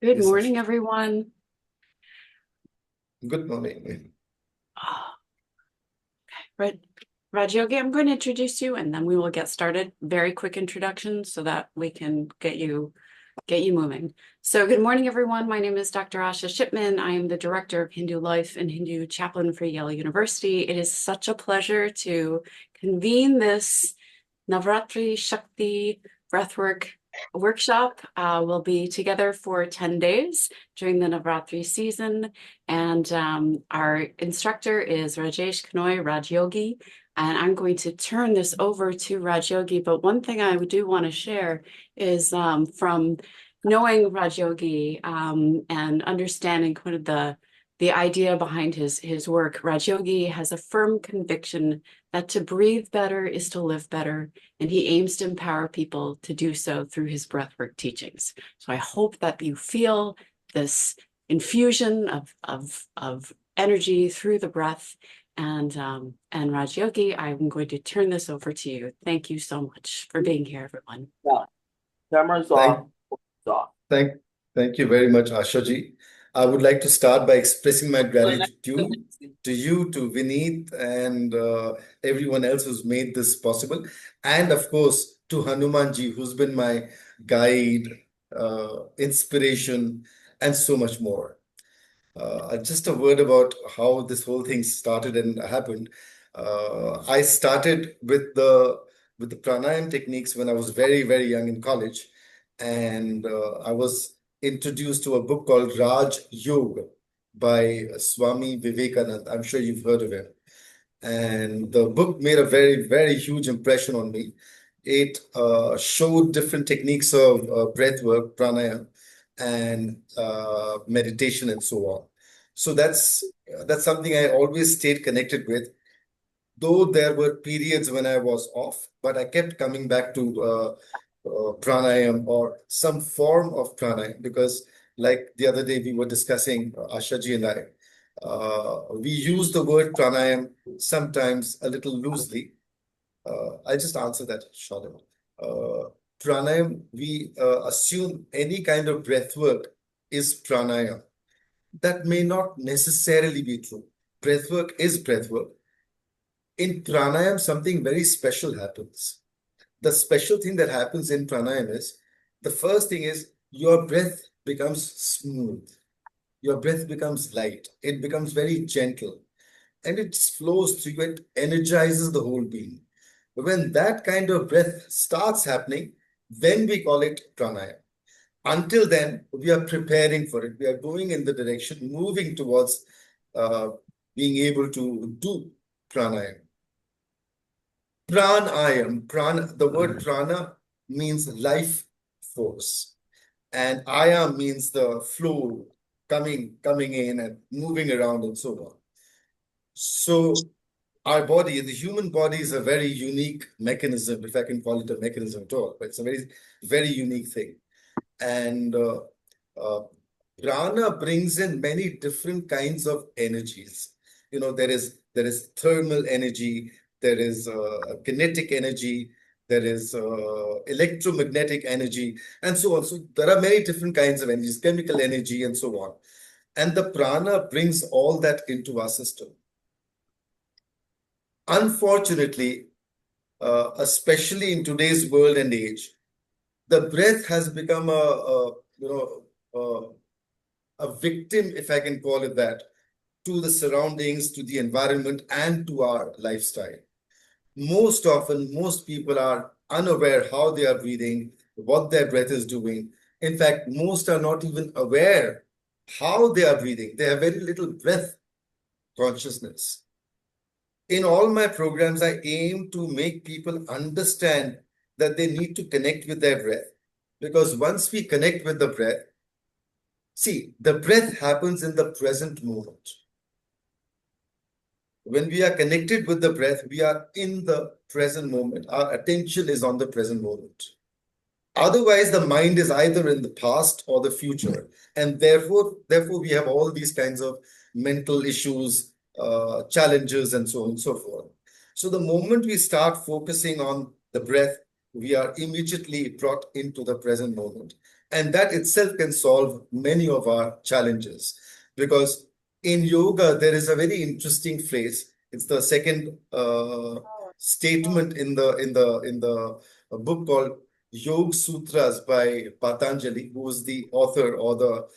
Good Yes, morning, Asha. everyone. Good morning. Oh, Raj Rajyogi, I'm going to introduce you and then we will get started. Very quick introduction so that we can get you moving. So good morning, everyone. My name is Dr. Asha Shipman. I am the Director of Hindu Life and Hindu Chaplain for Yale University. It is such a pleasure to convene this Navaratri Shakti Breathwork workshop. We'll be together for 10 days during the Navaratri season. And our instructor is Rajesh Kanoi Rajyogi. And I'm going to turn this over to Rajyogi. But one thing I do want to share is from knowing Rajyogi and understanding kind of the idea behind his work. Rajyogi has a firm conviction that to breathe better is to live better, and he aims to empower people to do so through his breathwork teachings. So I hope that you feel this infusion of energy through the breath. And Raj Yogi, I'm going to turn this over to you. Thank you so much for being here, everyone. Yeah, camera's Thank, off. It's off. thank, thank you very much, Ashaji. I would like to start by expressing my gratitude to you, to Vineet, and everyone else who's made this possible, and of course to Hanumanji, who's been my guide, inspiration, and so much more. Just a word about how this whole thing started and happened. I started with the pranayam techniques when I was very, very young in college, and I was introduced to a book called Raj Yoga by Swami Vivekanand. I'm sure you've heard of him. And the book made a very, very huge impression on me. It showed different techniques of breath work, pranayam, and meditation, and so on. So that's something I always stayed connected with. Though there were periods when I was off, but I kept coming back to pranayam or some form of pranayam because, like the other day, we were discussing, Ashaji and I, we use the word pranayam sometimes a little loosely. I'll just answer that short. Pranayam, we assume any kind of breath work is pranayam. That may not necessarily be true. Breathwork is breathwork. In pranayam, something very special happens. The special thing that happens in pranayam is the first thing is your breath becomes smooth, your breath becomes light, it becomes very gentle, and it flows through you, it energizes the whole being. But when that kind of breath starts happening, then we call it pranayam. Until then, we are preparing for it. We are going in the direction, moving towards uh, being able to do pranayam. The word prana means life force, and ayam means the flow, coming in and moving around and so on. So our body, the human body, is a very unique mechanism, if I can call it a mechanism at all, but it's a very, very unique thing. And uh, prana brings in many different kinds of energies. There is thermal energy, there is kinetic energy, there is electromagnetic energy, and so on. So there are many different kinds of energies, chemical energy, and so on. And the prana brings all that into our system. Unfortunately, especially in today's world and age, the breath has become a victim, if I can call it that, to the surroundings, to the environment, and to our lifestyle. Most often, most people are unaware how they are breathing, what their breath is doing. In fact, most are not even aware how they are breathing. They have very little breath consciousness. In all my programs, I aim to make people understand that they need to connect with their breath. Because once we connect with the breath, see, the breath happens in the present moment. When we are connected with the breath, we are in the present moment. Our attention is on the present moment. Otherwise, the mind is either in the past or the future. And therefore, we have all these kinds of mental issues, challenges, and so on and so forth. So the moment we start focusing on the breath, we are immediately brought into the present moment. And that itself can solve many of our challenges. Because in yoga, there is a very interesting phrase. It's the second statement in the book called Yoga Sutras by Patanjali, who is the author or the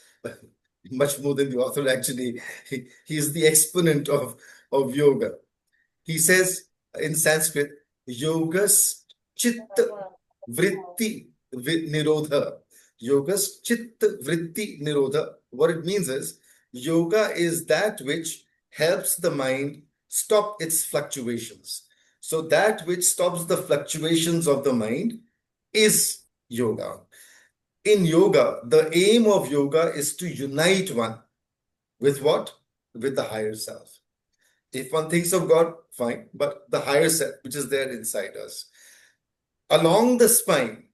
much more than the author actually. He is the exponent of yoga. He says in Sanskrit, yogas chitta vritti nirodha. Yogas chitta vritti nirodha. What it means is yoga is that which helps the mind stop its fluctuations. So that which stops the fluctuations of the mind is yoga. In yoga, the aim of yoga is to unite one with what? With the higher self. If one thinks of God, fine, but the higher self, which is there inside us. Along the spine,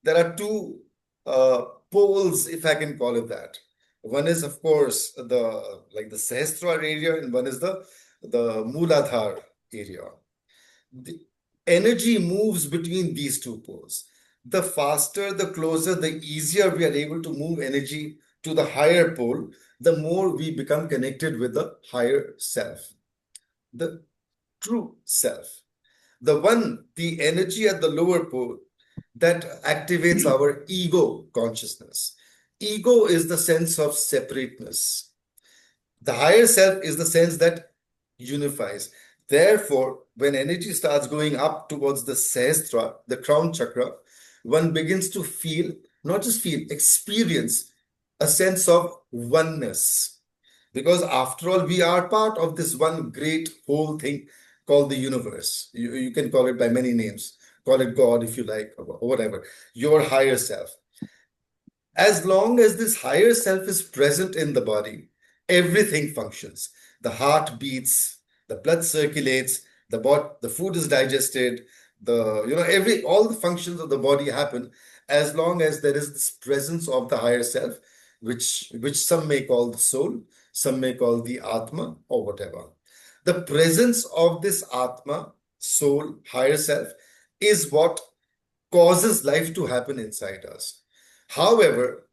there are two poles, if I can call it that. One is, of course, the Sahasrara area, and one is the Mooladhara area. The energy moves between these two poles. The faster, the closer, the easier we are able to move energy to the higher pole, the more we become connected with the higher self, the true self. The energy at the lower pole that activates our ego consciousness. Ego is the sense of separateness. The higher self is the sense that unifies. Therefore, when energy starts going up towards the Sahasrara, the crown chakra, one begins to feel, not just feel, experience a sense of oneness. Because after all, we are part of this one great whole thing called the universe. You can call it by many names. Call it God if you like, or whatever. Your higher self. As long as this higher self is present in the body, everything functions. The heart beats, the blood circulates, the food is digested, all the functions of the body happen as long as there is this presence of the higher self, which some may call the soul, some may call the Atma, or whatever. The presence of this Atma, soul, higher self, is what causes life to happen inside us. However,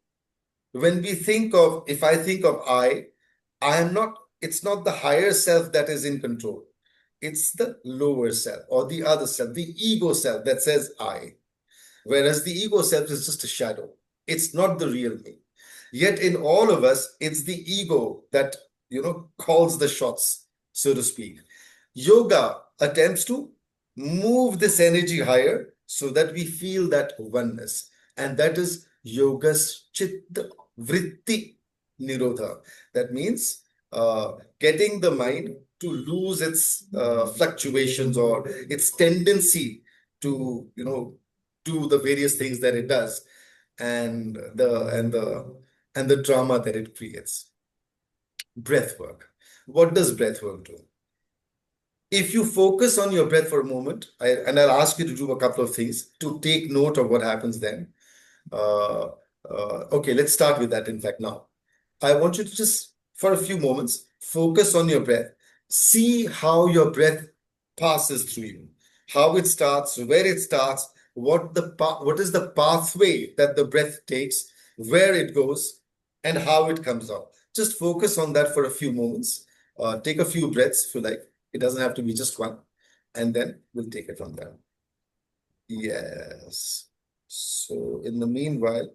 if I think of it's not the higher self that is in control. It's the lower self or the other self, the ego self that says I. Whereas the ego self is just a shadow. It's not the real me. Yet in all of us, it's the ego that, calls the shots, so to speak. Yoga attempts to move this energy higher so that we feel that oneness. And that is yogas chitta vritti nirodha. That means getting the mind to lose its fluctuations or its tendency to, do the various things that it does and the drama that it creates. Breath work. What does breath work do? If you focus on your breath for a moment, and I'll ask you to do a couple of things to take note of what happens then. Uh, okay, let's start with that, in fact, now. I want you to just, for a few moments, focus on your breath. See how your breath passes through you, how it starts, where it starts, what is the pathway that the breath takes, where it goes, and how it comes out. Just focus on that for a few moments. Take a few breaths if you like. It doesn't have to be just one. And then we'll take it from there. Yes. So in the meanwhile,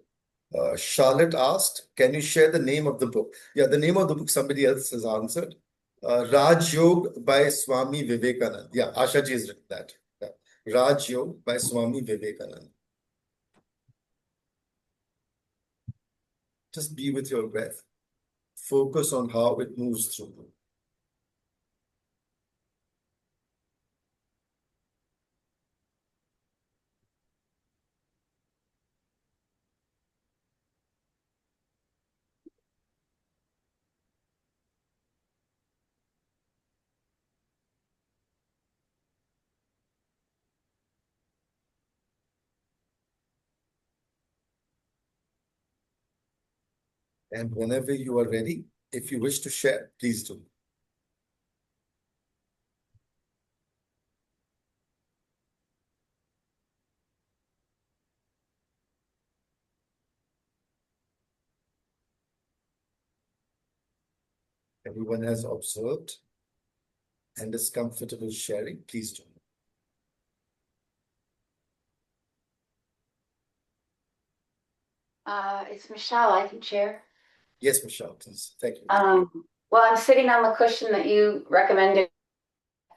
Charlotte asked, can you share the name of the book? Yeah, the name of the book somebody else has answered. Raj Yog by Swami Vivekanand. Yeah, Asha ji has written that. Yeah. Raj Yog by Swami Vivekanand. Just be with your breath. Focus on how it moves through you. And whenever you are ready, if you wish to share, please do. Everyone has observed and is comfortable sharing. Please do. It's Michelle. I can share. Yes, Michelle, please. Thank you. Well, I'm sitting on the cushion that you recommended,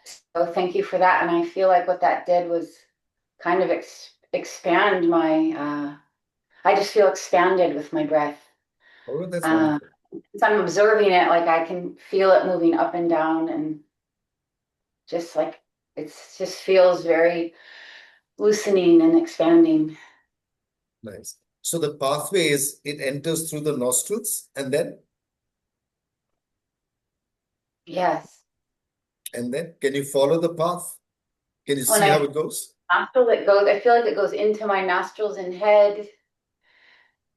so thank you for that. And I feel like what that did was kind of expand my. I just feel expanded with my breath. Oh, that's Uh, wonderful. as I'm observing it, like I can feel it moving up and down, and just like it just feels very loosening and expanding. Nice. So the pathway is it enters through the nostrils and then Yes. can you follow the path? Can you When see I how it goes? nostril it goes, I feel like it goes into my nostrils and head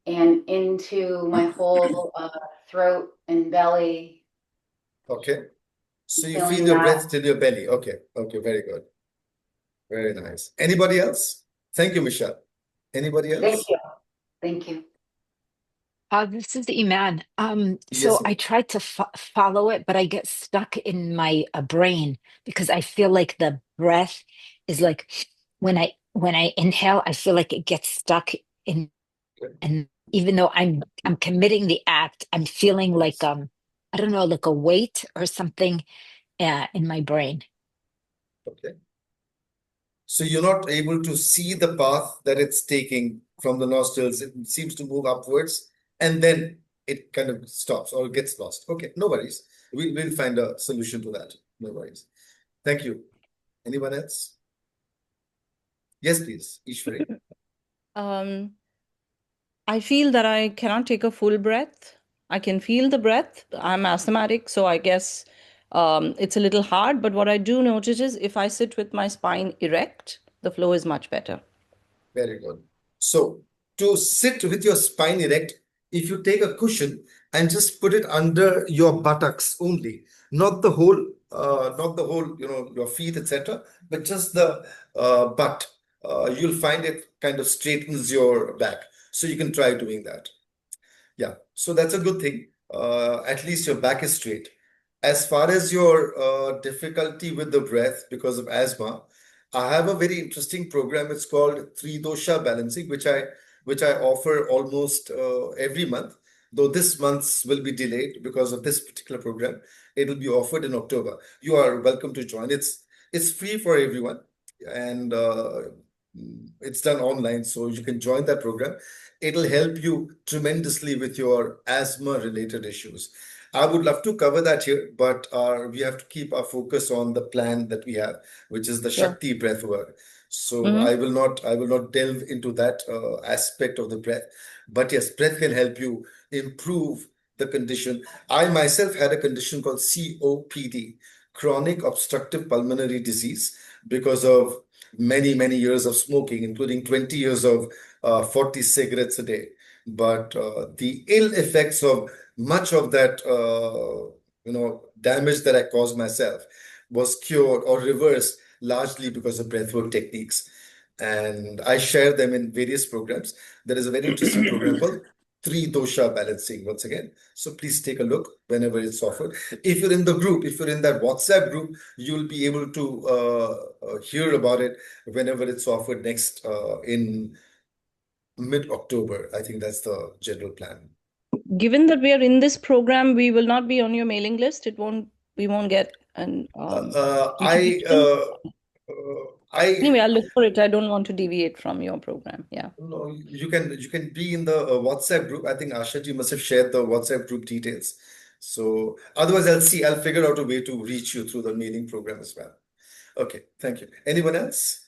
and into my whole throat and belly. Okay. So you feel Feeling your that. breath till your belly. Okay. Okay. Very good. Very nice. Anybody else? Thank you, Michelle. Anybody Thank else? you. Thank you. This is Iman. Yes, So I ma'am. try to fo follow it, but I get stuck in my brain because I feel like the breath is like when I inhale, I feel like it gets stuck in, and even though I'm committing the act, I'm feeling like I don't know, like a weight or something in my brain. Okay. So you're not able to see the path that it's taking from the nostrils. It seems to move upwards and then it kind of stops or gets lost. Okay, no worries. We'll find a solution to that. No worries. Thank you. Anyone else? Yes, please. Ishwari. Um, I feel that I cannot take a full breath. I can feel the breath. I'm asthmatic, so I guess it's a little hard. But what I do notice is if I sit with my spine erect, the flow is much better. Very good. So to sit with your spine erect, if you take a cushion and just put it under your buttocks only, not the whole, your feet, etc., but just the butt, you'll find it kind of straightens your back. So you can try doing that. Yeah, so that's a good thing. At least your back is straight. As far as your difficulty with the breath because of asthma, I have a very interesting program. It's called Three Dosha Balancing, which I offer almost every month. Though this month's will be delayed because of this particular program. It will be offered in October. You are welcome to join. It's free for everyone, and it's done online, so you can join that program. It'll help you tremendously with your asthma related issues. I would love to cover that here, but we have to keep our focus on the plan that we have, which is the Sure. Shakti breathwork. So Mm-hmm. I will not delve into that aspect of the breath. But yes, breath can help you improve the condition. I myself had a condition called COPD, chronic obstructive pulmonary disease, because of many, many years of smoking, including 20 years of 40 cigarettes a day. But the ill effects of much of that, damage that I caused myself was cured or reversed largely because of breathwork techniques. And I share them in various programs. There is a very interesting program called Three Dosha Balancing once again. So please take a look whenever it's offered. If you're in the group, if you're in that WhatsApp group, you'll be able to hear about it whenever it's offered next in mid-October. I think that's the general plan. Given that we are in this program, we will not be on your mailing list. We won't get an I notification. Anyway, I I'll look for it. I don't want to deviate from your program. Yeah. no, you can be in the WhatsApp group. I think Asha, you must have shared the WhatsApp group details. So otherwise, I'll figure out a way to reach you through the mailing program as well. Okay, thank you. Anyone else?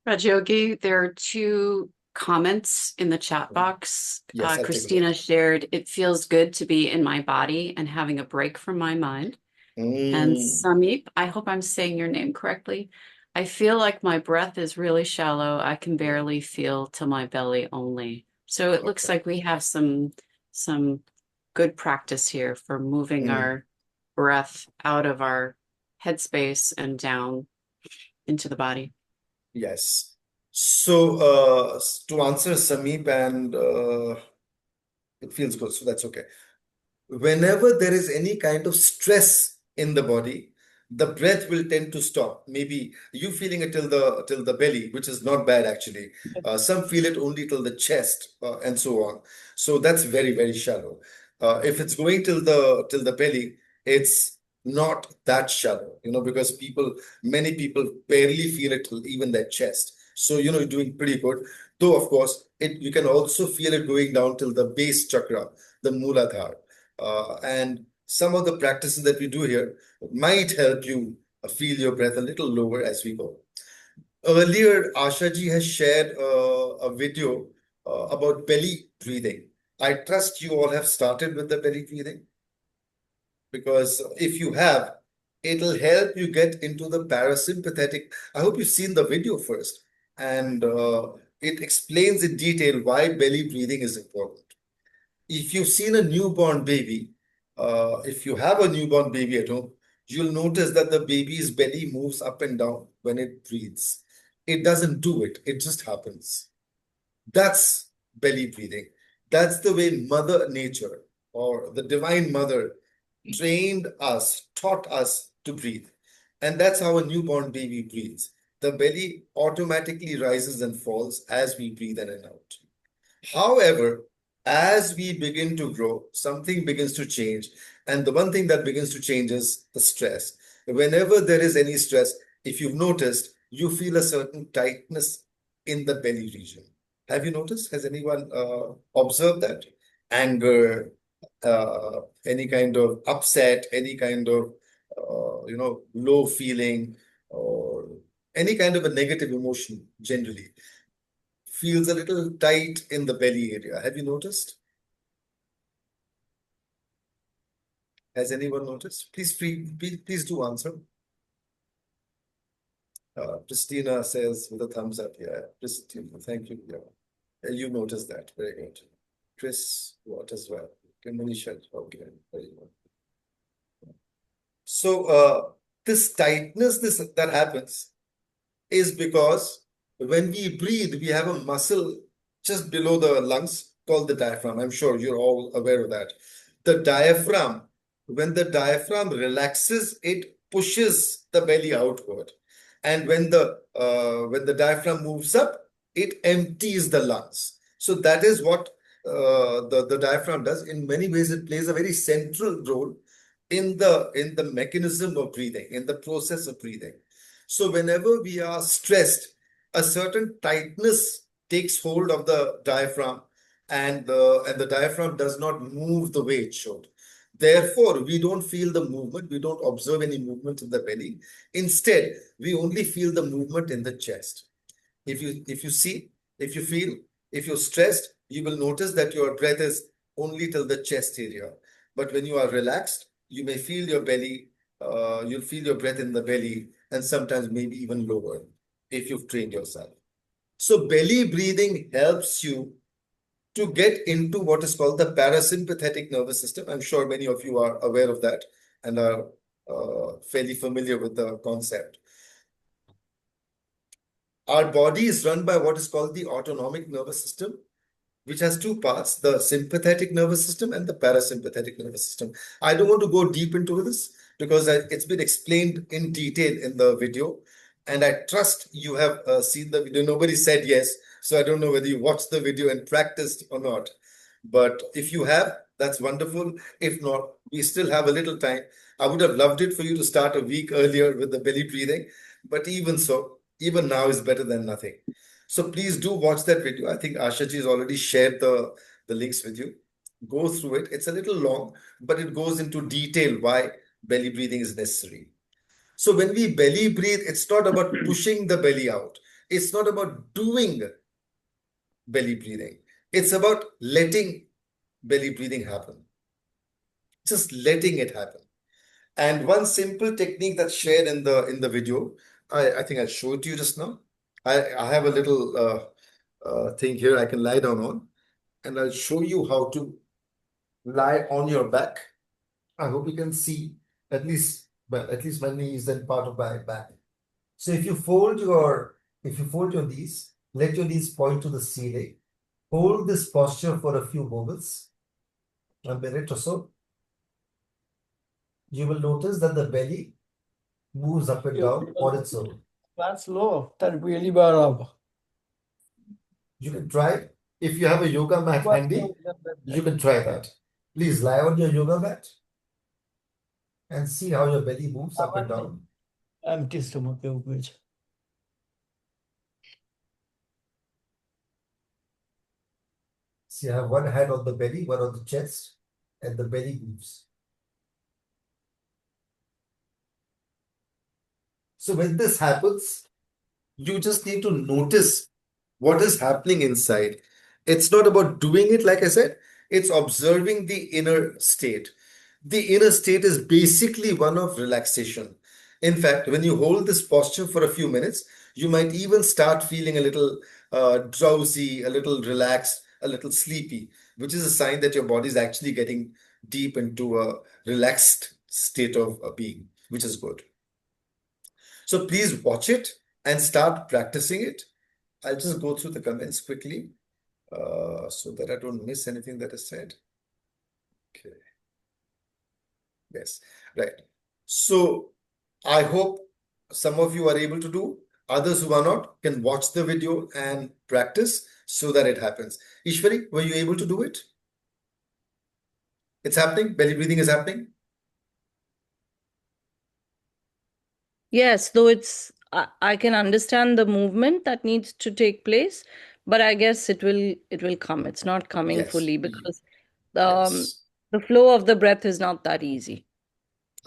Rajogi, there are two comments in the chat box. Yes, I'll take a look. Christina shared, it feels good to be in my body and having a break from my mind. And Samip, I hope I'm saying your name correctly. I feel like my breath is really shallow. I can barely feel to my belly only. So it looks Okay. like we have some good practice here for moving Mm. our breath out of our headspace and down into the body. Yes. So to answer Sameep, and it feels good, so that's okay. whenever there is any kind of stress in the body, the breath will tend to stop. Maybe you feeling it till the belly, which is not bad actually. Some feel it only till the chest, and so on. So that's very, very shallow. If it's going till the belly, it's not that shallow, because many people barely feel it till even their chest. So you're doing pretty good. Though of course, you can also feel it going down till the base chakra, the Muladhara. And some of the practices that we do here might help you feel your breath a little lower as we go. Earlier, Asha ji has shared a video about belly breathing. I trust you all have started with the belly breathing, because if you have, it'll help you get into the parasympathetic. I hope you've seen the video first, and it explains in detail why belly breathing is important. If you've seen a newborn baby, if you have a newborn baby at home, you'll notice that the baby's belly moves up and down when it breathes. It doesn't do it, it just happens. That's belly breathing. That's the way Mother Nature or the Divine Mother trained us, taught us to breathe. And that's how a newborn baby breathes. The belly automatically rises and falls as we breathe in and out. However, as we begin to grow, something begins to change. And the one thing that begins to change is the stress. Whenever there is any stress, if you've noticed, you feel a certain tightness in the belly region. Have you noticed? Has anyone observed that? Anger, any kind of upset, any kind of low feeling, or any kind of a negative emotion generally feels a little tight in the belly area. Have you noticed? Has anyone noticed? Please do answer. Christina says with a thumbs up. Yeah, Christina, thank you. Yeah, you noticed that. Very good. Chris, what as well? Okay, Manisha. Okay, very good. So this tightness that happens is because when we breathe, we have a muscle just below the lungs called the diaphragm. I'm sure you're all aware of that. The diaphragm, when the diaphragm relaxes, it pushes the belly outward. And when the diaphragm moves up, it empties the lungs. So that is what the diaphragm does. In many ways, it plays a very central role in the mechanism of breathing, in the process of breathing. So whenever we are stressed, a certain tightness takes hold of the diaphragm, and the diaphragm does not move the way it should. Therefore, we don't feel the movement. We don't observe any movement in the belly. Instead, we only feel the movement in the chest. If you feel, if you're stressed, you will notice that your breath is only till the chest area. But when you are relaxed, you may feel your belly, you'll feel your breath in the belly, and sometimes maybe even lower if you've trained yourself. So belly breathing helps you to get into what is called the parasympathetic nervous system. I'm sure many of you are aware of that and are fairly familiar with the concept. Our body is run by what is called the autonomic nervous system, which has two parts, the sympathetic nervous system and the parasympathetic nervous system. I don't want to go deep into this because it's been explained in detail in the video, and I trust you have seen the video. Nobody said yes, so I don't know whether you watched the video and practiced or not. But if you have, that's wonderful. If not, we still have a little time. I would have loved it for you to start a week earlier with the belly breathing, but even so, even now is better than nothing. So please do watch that video. I think Asha ji has already shared the links with you. Go through it. It's a little long, but it goes into detail why belly breathing is necessary. So when we belly breathe, it's not about pushing the belly out. It's not about doing belly breathing. It's about letting belly breathing happen. Just letting it happen. And one simple technique that's shared in the video, I think I showed you just now. I have a little thing here I can lie down on, and I'll show you how to lie on your back. I hope you can see at least my knees and part of my back. So if you fold your knees, let your knees point to the ceiling. Hold this posture for a few moments, a minute or so. you will notice that the belly moves up and down on its own. That's low. That really bad. You can try. If you have a yoga mat handy, you can try that. Please lie on your yoga mat and see how your belly moves up and down. Empty stomach, which. See, I have one hand on the belly, one on the chest, and the belly moves. So when this happens, you just need to notice what is happening inside. It's not about doing it, like I said, it's observing the inner state. The inner state is basically one of relaxation. In fact, when you hold this posture for a few minutes, you might even start feeling a little drowsy, a little relaxed, a little sleepy, which is a sign that your body is actually getting deep into a relaxed state of being, which is good. So please watch it and start practicing it. I'll just go through the comments quickly so that I don't miss anything that is said. Okay. Yes, right. So I hope some of you are able to do. Others who are not can watch the video and practice so that it happens. Ishwari, were you able to do it? It's happening. Belly breathing is happening. Yes, though I can understand the movement that needs to take place, but I guess it will come. It's not coming Yes. fully because Yes. the flow of the breath is not that easy.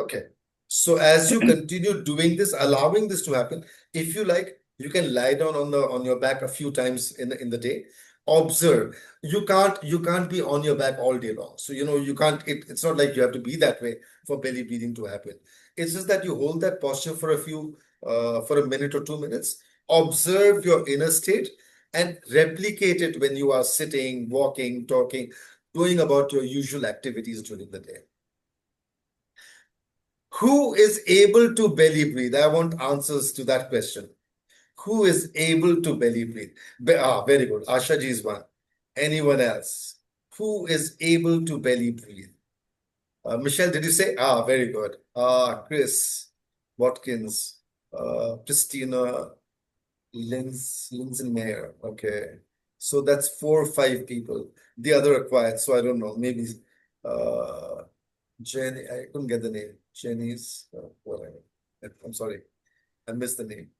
Okay. So as you continue doing this, allowing this to happen, if you like, you can lie down on your back a few times in the day. Observe. You can't be on your back all day long. So you can't. It's not like you have to be that way for belly breathing to happen. It's just that you hold that posture for a minute or 2 minutes. Observe your inner state and replicate it when you are sitting, walking, talking, going about your usual activities during the day. Who is able to belly breathe? I want answers to that question. Who is able to belly breathe? Very good. Asha ji is one. Anyone else? Who is able to belly breathe? Michelle, did you say? Very good. Chris Watkins, Christina Linsenmayer. Okay. So that's 4 or 5 people. The other are quiet, so I don't know. Maybe Jenny, I couldn't get the name. Jenny's, whatever. I'm sorry, I missed the name.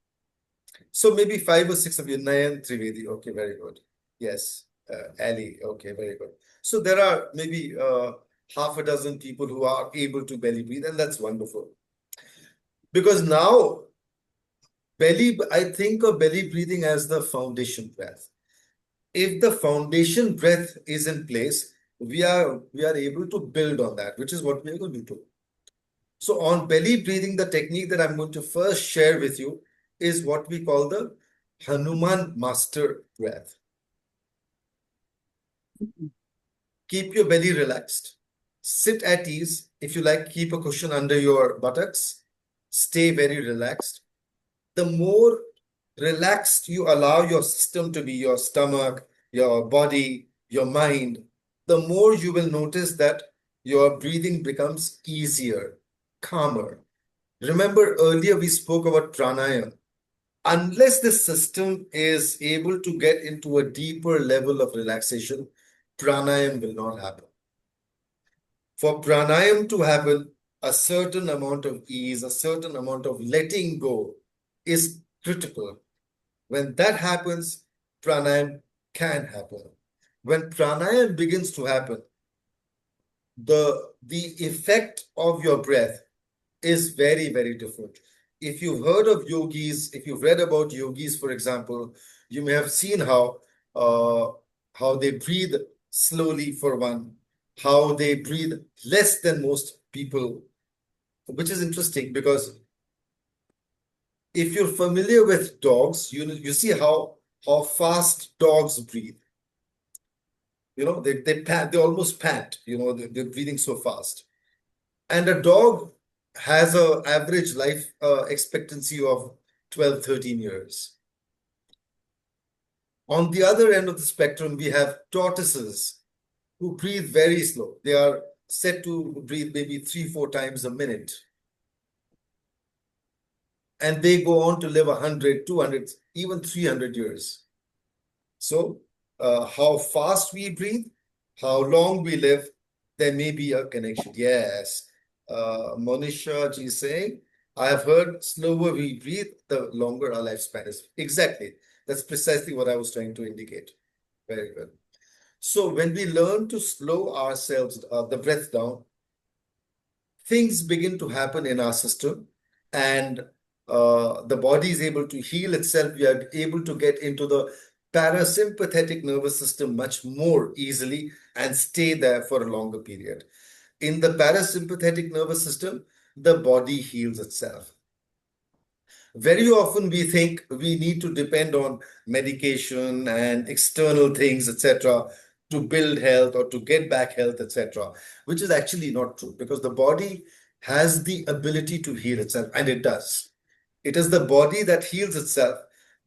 So maybe 5 or 6 of you. Nayan Trivedi, okay, very good. Yes, Ali, okay, very good. So there are maybe half a dozen people who are able to belly breathe, and that's wonderful. Because now, I think of belly breathing as the foundation breath. If the foundation breath is in place, we are able to build on that, which is what we are going to do. So on belly breathing, the technique that I'm going to first share with you is what we call the Hanuman master breath. Keep your belly relaxed. Sit at ease. If you like, keep a cushion under your buttocks. Stay very relaxed. The more relaxed you allow your system to be, your stomach, your body, your mind, the more you will notice that your breathing becomes easier, calmer. Remember earlier we spoke about pranayama. Unless the system is able to get into a deeper level of relaxation, pranayama will not happen. For pranayama to happen, a certain amount of ease, a certain amount of letting go is critical. When that happens, pranayama can happen. When pranayama begins to happen, the effect of your breath is very, very different. If you've heard of yogis, if you've read about yogis, for example, you may have seen how they breathe slowly for one, how they breathe less than most people, which is interesting because if you're familiar with dogs, you see how fast dogs breathe. They pant, they almost pant, they're breathing so fast. And a dog has an average life expectancy of 12, 13 years. On the other end of the spectrum, we have tortoises who breathe very slow. They are set to breathe maybe 3-4 times a minute. And they go on to live 100, 200, even 300 years. So how fast we breathe, how long we live, there may be a connection. Yes. Monisha ji saying, I have heard slower we breathe, the longer our lifespan is. Exactly. That's precisely what I was trying to indicate. Very good. So when we learn to slow ourselves, the breath down, things begin to happen in our system, and the body is able to heal itself. We are able to get into the parasympathetic nervous system much more easily and stay there for a longer period. In the parasympathetic nervous system, the body heals itself. Very often we think we need to depend on medication and external things, etc., to build health or to get back health, etc., which is actually not true, because the body has the ability to heal itself, and it does. It is the body that heals itself.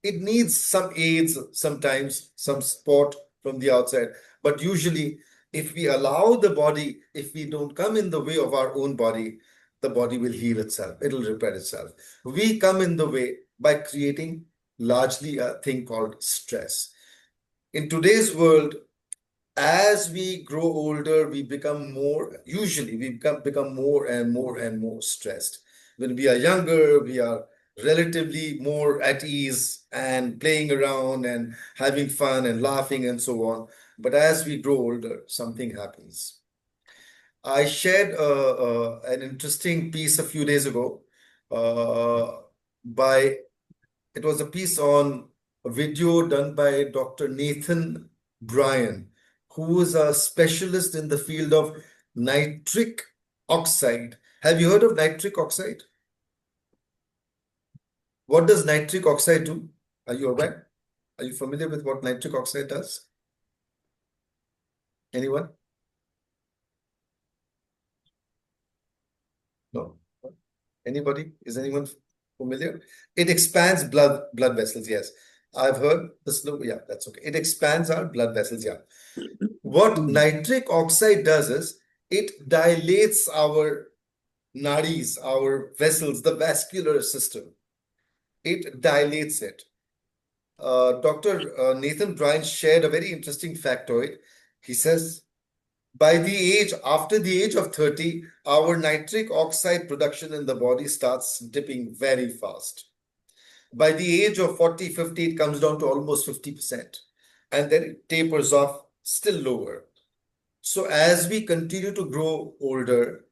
It needs some aids, sometimes some support from the outside, but usually if we allow the body, if we don't come in the way of our own body, the body will heal itself. It'll repair itself. We come in the way by creating largely a thing called stress. In today's world, as we grow older, we become more, usually we become more and more and more stressed. When we are younger, we are relatively more at ease and playing around and having fun and laughing and so on. But as we grow older, something happens. I shared an interesting piece a few days ago it was a piece on a video done by Dr. Nathan Bryan, who is a specialist in the field of nitric oxide. Have you heard of nitric oxide? What does nitric oxide do? Are you aware? Are you familiar with what nitric oxide does? Anyone? No. Anybody? Is anyone familiar? It expands blood vessels. Yes, I've heard the slow. Yeah, that's okay. It expands our blood vessels. Yeah. What nitric oxide does is it dilates our nadis, our vessels, the vascular system. It dilates it. Dr. Nathan Bryan shared a very interesting factoid. He says, after the age of 30, our nitric oxide production in the body starts dipping very fast. By the age of 40, 50, it comes down to almost 50%. And then it tapers off still lower. So as we continue to grow older,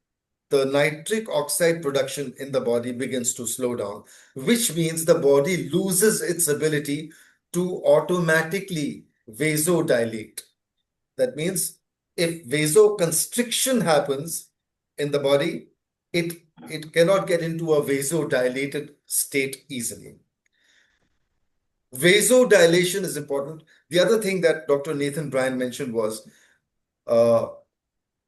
the nitric oxide production in the body begins to slow down, which means the body loses its ability to automatically vasodilate. That means if vasoconstriction happens in the body, it cannot get into a vasodilated state easily. Vasodilation is important. The other thing that Dr. Nathan Bryan mentioned was by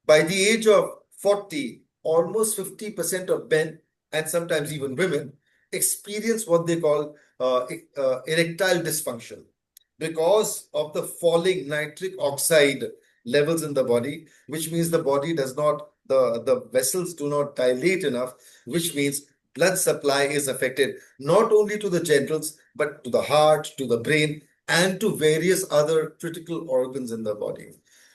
the age of 40, almost 50% of men and sometimes even women experience what they call erectile dysfunction because of the falling nitric oxide levels in the body, which means the body does not, the vessels do not dilate enough, which means blood supply is affected not only to the genitals, but to the heart, to the brain, and to various other critical organs in the body.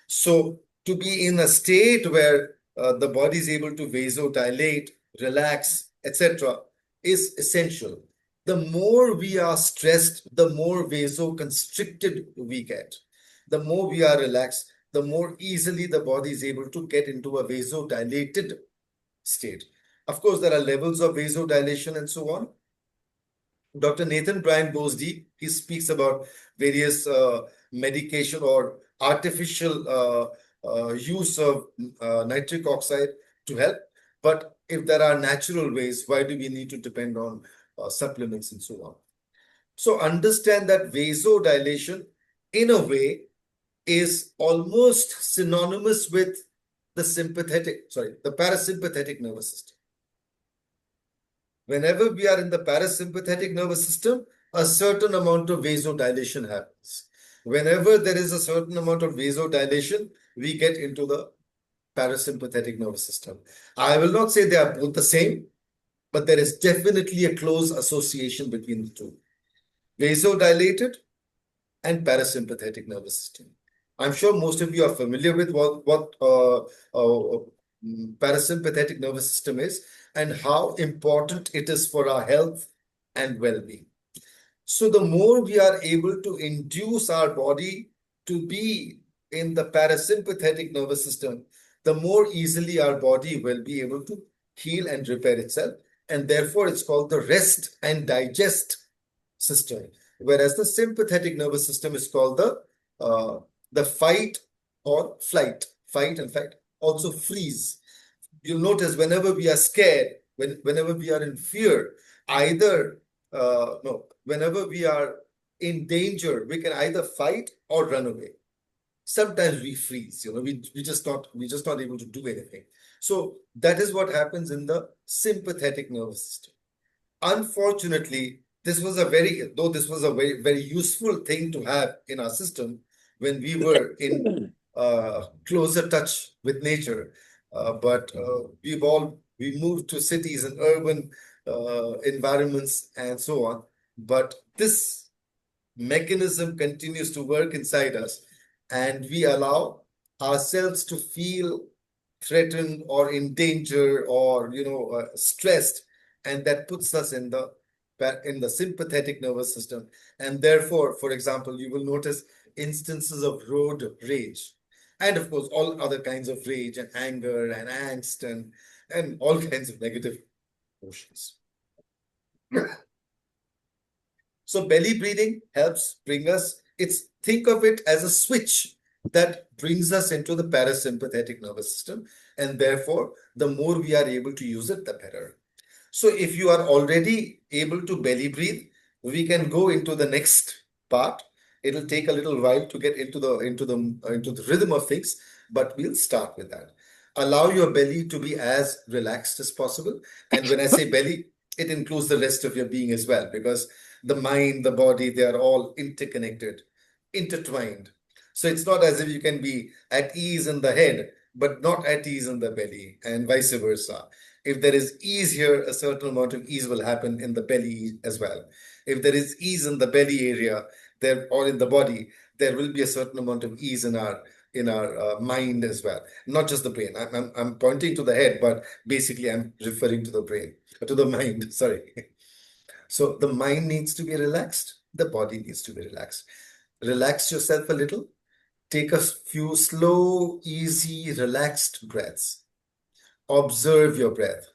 So to be in a state where the body is able to vasodilate, relax, etc., is essential. The more we are stressed, the more vasoconstricted we get. The more we are relaxed, the more easily the body is able to get into a vasodilated state. Of course, there are levels of vasodilation and so on. Dr. Nathan Bryan goes deep. He speaks about various medication or artificial use of nitric oxide to help. But if there are natural ways, why do we need to depend on supplements and so on? So understand that vasodilation, in a way, is almost synonymous with the parasympathetic nervous system. Whenever we are in the parasympathetic nervous system, a certain amount of vasodilation happens. Whenever there is a certain amount of vasodilation, we get into the parasympathetic nervous system. I will not say they are both the same, but there is definitely a close association between the two. Vasodilated and parasympathetic nervous system. I'm sure most of you are familiar with what parasympathetic nervous system is and how important it is for our health and well-being. So the more we are able to induce our body to be in the parasympathetic nervous system, the more easily our body will be able to heal and repair itself. And therefore, it's called the rest and digest system. Whereas the sympathetic nervous system is called the fight or flight, fight and flight, also freeze. You'll notice whenever we are scared, whenever we are in fear, whenever we are in danger, we can either fight or run away. Sometimes we freeze, we're just not able to do anything. So that is what happens in the sympathetic nervous system. Unfortunately, this was a very, very useful thing to have in our system when we were in closer touch with nature. But we moved to cities and urban environments and so on. But this mechanism continues to work inside us, and we allow ourselves to feel threatened or in danger or stressed, and that puts us in the sympathetic nervous system. And therefore, for example, you will notice instances of road rage, and of course all other kinds of rage and anger and angst and all kinds of negative emotions. So belly breathing helps bring us, think of it as a switch that brings us into the parasympathetic nervous system. And therefore, the more we are able to use it, the better. So if you are already able to belly breathe, we can go into the next part. It'll take a little while to get into the rhythm of things, but we'll start with that. Allow your belly to be as relaxed as possible. And when I say belly, it includes the rest of your being as well, because the mind, the body, they are all interconnected, intertwined. So it's not as if you can be at ease in the head, but not at ease in the belly, and vice versa. If there is ease here, a certain amount of ease will happen in the belly as well. If there is ease in the belly area or in the body, there will be a certain amount of ease in our mind as well, not just the brain. I'm pointing to the head, but basically I'm referring to the brain, to the mind. Sorry. So the mind needs to be relaxed. The body needs to be relaxed. Relax yourself a little. Take a few slow, easy, relaxed breaths. Observe your breath.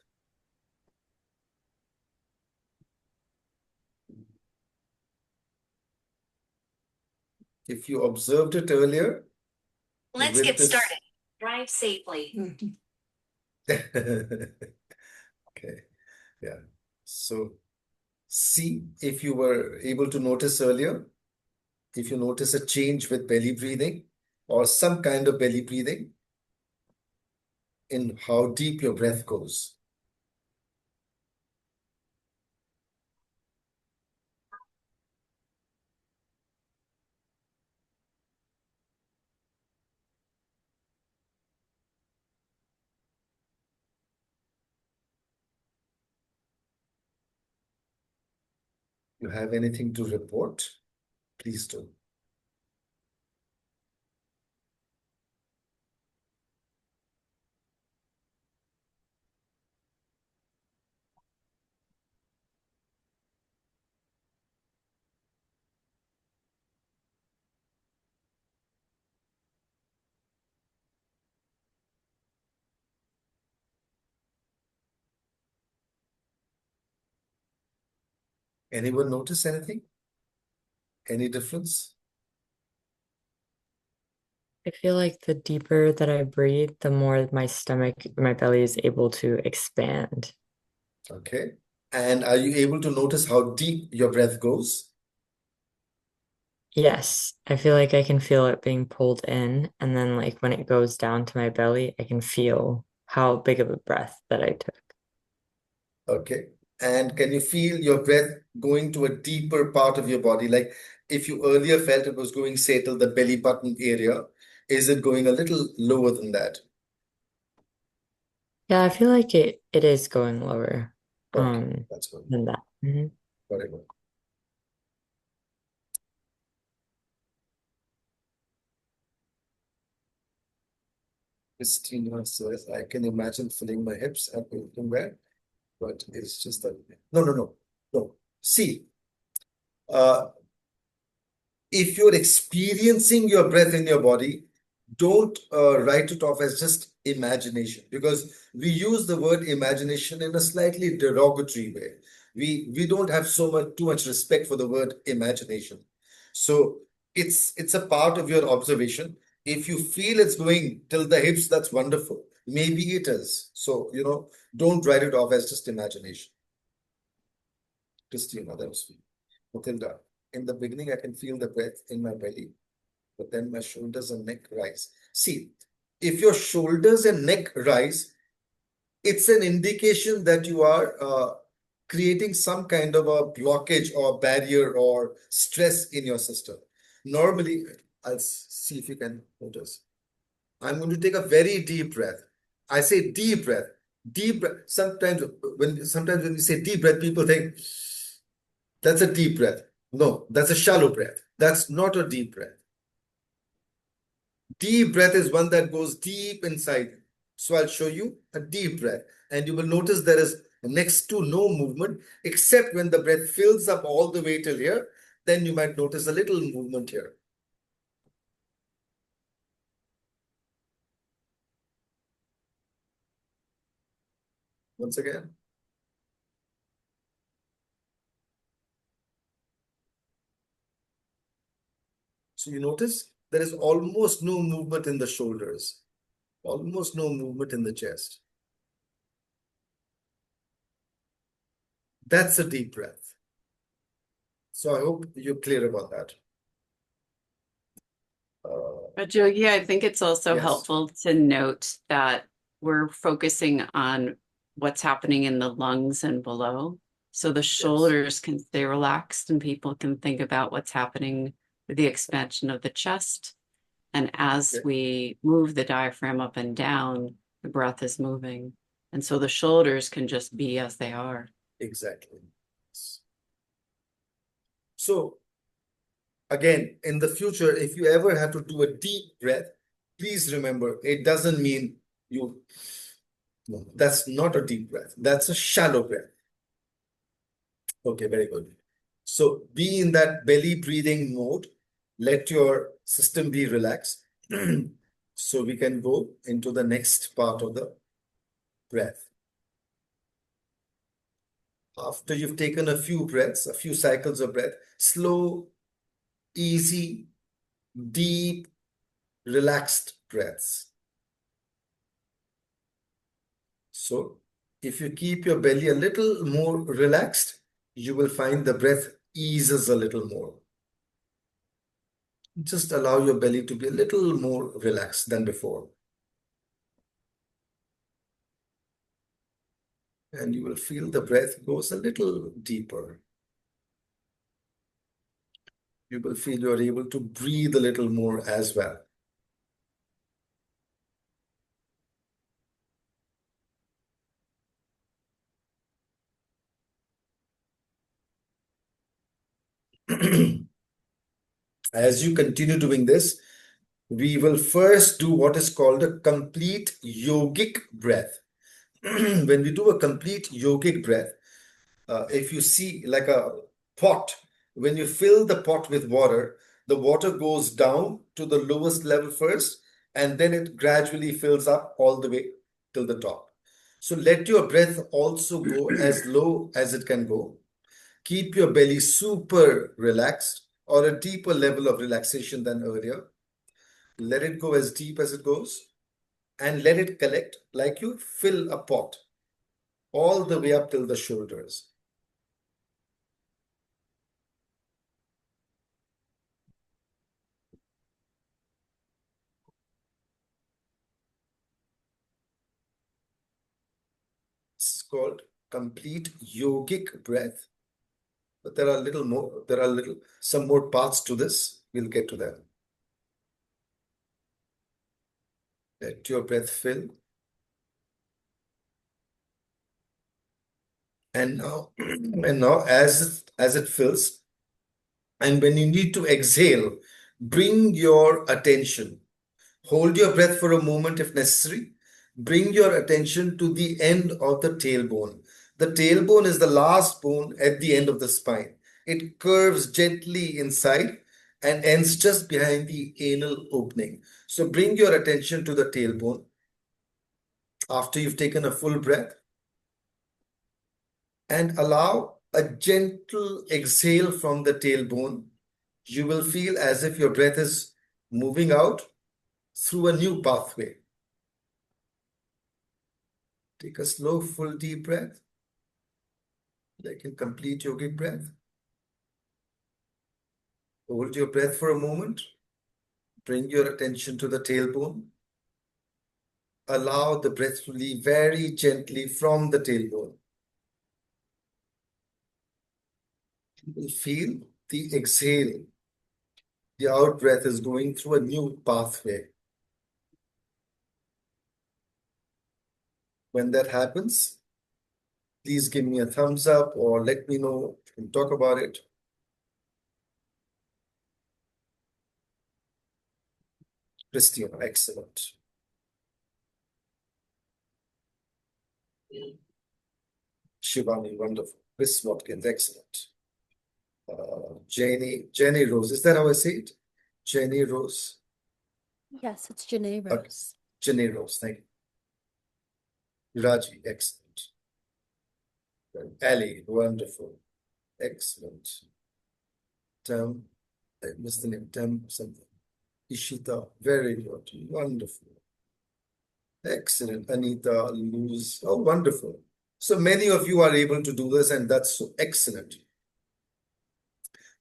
If you observed it earlier, let's get started. Drive safely. Okay. Yeah. So see if you were able to notice earlier, if you notice a change with belly breathing or some kind of belly breathing in how deep your breath goes. You have anything to report? Please do. Anyone notice anything? Any difference? I feel like the deeper that I breathe, the more my belly is able to expand. Okay. And are you able to notice how deep your breath goes? Yes, I feel like I can feel it being pulled in, and then like when it goes down to my belly, I can feel how big of a breath that I took. Okay. And can you feel your breath going to a deeper part of your body? Like if you earlier felt it was going, say, till the belly button area, is it going a little lower than that? Yeah, I feel like it is going lower Okay, that's good. than that. Very good. Christina says, I can imagine filling my hips and looking where, but it's just that. No. See, uh, if you're experiencing your breath in your body, don't write it off as just imagination, because we use the word imagination in a slightly derogatory way. We don't have too much respect for the word imagination. So it's a part of your observation. If you feel it's going till the hips, that's wonderful. Maybe it is. So, don't write it off as just imagination. Christina, that was sweet. Matilda, in the beginning, I can feel the breath in my belly, but then my shoulders and neck rise. See, if your shoulders and neck rise, it's an indication that you are creating some kind of a blockage or barrier or stress in your system. Normally, I'll see if you can notice. I'm going to take a very deep breath. I say deep breath. Deep breath. Sometimes when you say deep breath, people think that's a deep breath. No, that's a shallow breath. That's not a deep breath. Deep breath is one that goes deep inside. So I'll show you a deep breath, and you will notice there is next to no movement, except when the breath fills up all the way till here, then you might notice a little movement here. Once again. So you notice there is almost no movement in the shoulders, almost no movement in the chest. That's a deep breath. So I hope you're clear about that. But Yogi, I think it's also Yes. helpful to note that we're focusing on what's happening in the lungs and below. So the shoulders can stay relaxed and people can think about what's happening with the expansion of the chest. And as Okay. we move the diaphragm up and down, the breath is moving. And so the shoulders can just be as they are. Exactly. So again, in the future, if you ever have to do a deep breath, please remember, it doesn't mean you, no, that's not a deep breath. That's a shallow breath. Okay, very good. So be in that belly breathing mode. Let your system be relaxed. So we can go into the next part of the breath. After you've taken a few breaths, a few cycles of breath, slow, easy, deep, relaxed breaths. So if you keep your belly a little more relaxed, you will find the breath eases a little more. Just allow your belly to be a little more relaxed than before. And you will feel the breath goes a little deeper. You will feel you're able to breathe a little more as well. As you continue doing this, we will first do what is called a complete yogic breath. When we do a complete yogic breath, if you see like a pot, when you fill the pot with water, the water goes down to the lowest level first, and then it gradually fills up all the way till the top. So let your breath also go as low as it can go. Keep your belly super relaxed or a deeper level of relaxation than earlier. Let it go as deep as it goes and let it collect like you fill a pot all the way up till the shoulders. It's called complete yogic breath. But there are some more parts to this. We'll get to that. Let your breath fill And now as it fills, and when you need to exhale, bring your attention. Hold your breath for a moment if necessary. Bring your attention to the end of the tailbone. The tailbone is the last bone at the end of the spine. It curves gently inside and ends just behind the anal opening. So bring your attention to the tailbone after you've taken a full breath and allow a gentle exhale from the tailbone. You will feel as if your breath is moving out through a new pathway. Take a slow, full, deep breath, like a complete yogic breath. Hold your breath for a moment. Bring your attention to the tailbone. Allow the breath to leave very gently from the tailbone. You will feel the exhale. The out breath is going through a new pathway. When that happens, please give me a thumbs up or let me know and talk about it. Christian, excellent. Shivani, wonderful. Chris Watkins, excellent. Jenny Rose, is that how I say it? Jenny Rose. Yes, it's Janae Okay. Rose. Jenny Rose, thank you. Raji, excellent. Ali, wonderful. Excellent. Tam, I missed the name, Tam something. Ishita, very good. Wonderful. Excellent. Anita, Luz, oh, wonderful. So many of you are able to do this, and that's so excellent.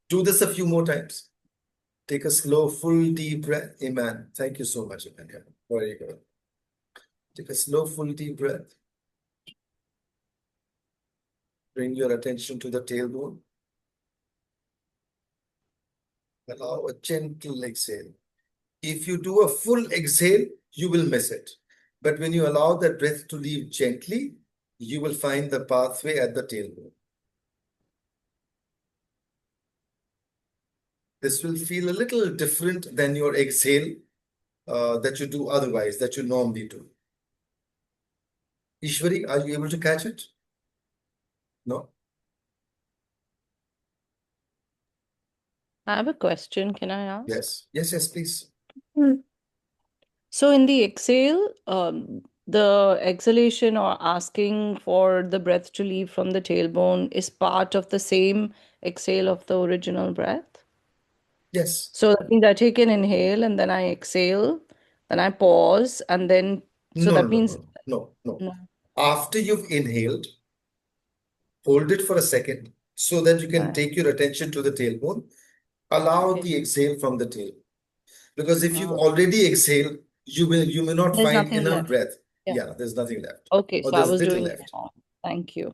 Do this a few more times. Take a slow, full, deep breath. Iman. Thank you so much, Iman. Yeah, very good. Take a slow, full, deep breath. Bring your attention to the tailbone. Allow a gentle exhale. If you do a full exhale, you will miss it. But when you allow that breath to leave gently, you will find the pathway at the tailbone. This will feel a little different than your exhale that you do otherwise, that you normally do. Ishwari, are you able to catch it? No? I have a question. Can I ask? Yes. Yes, please. So in the exhale, the exhalation or asking for the breath to leave from the tailbone is part of the same exhale of the original breath. Yes. So that means I take an inhale and then I exhale, then I pause, and then so that means No. no. After you've inhaled, hold it for a second so that you can Right. take your attention to the tailbone. Allow Okay. the exhale from the tail. Because if you've Ah. already exhaled, you may not There's find nothing enough left. breath. Yeah. Yeah, there's nothing left. Okay, Or so I there's was little doing it left. wrong. Thank you.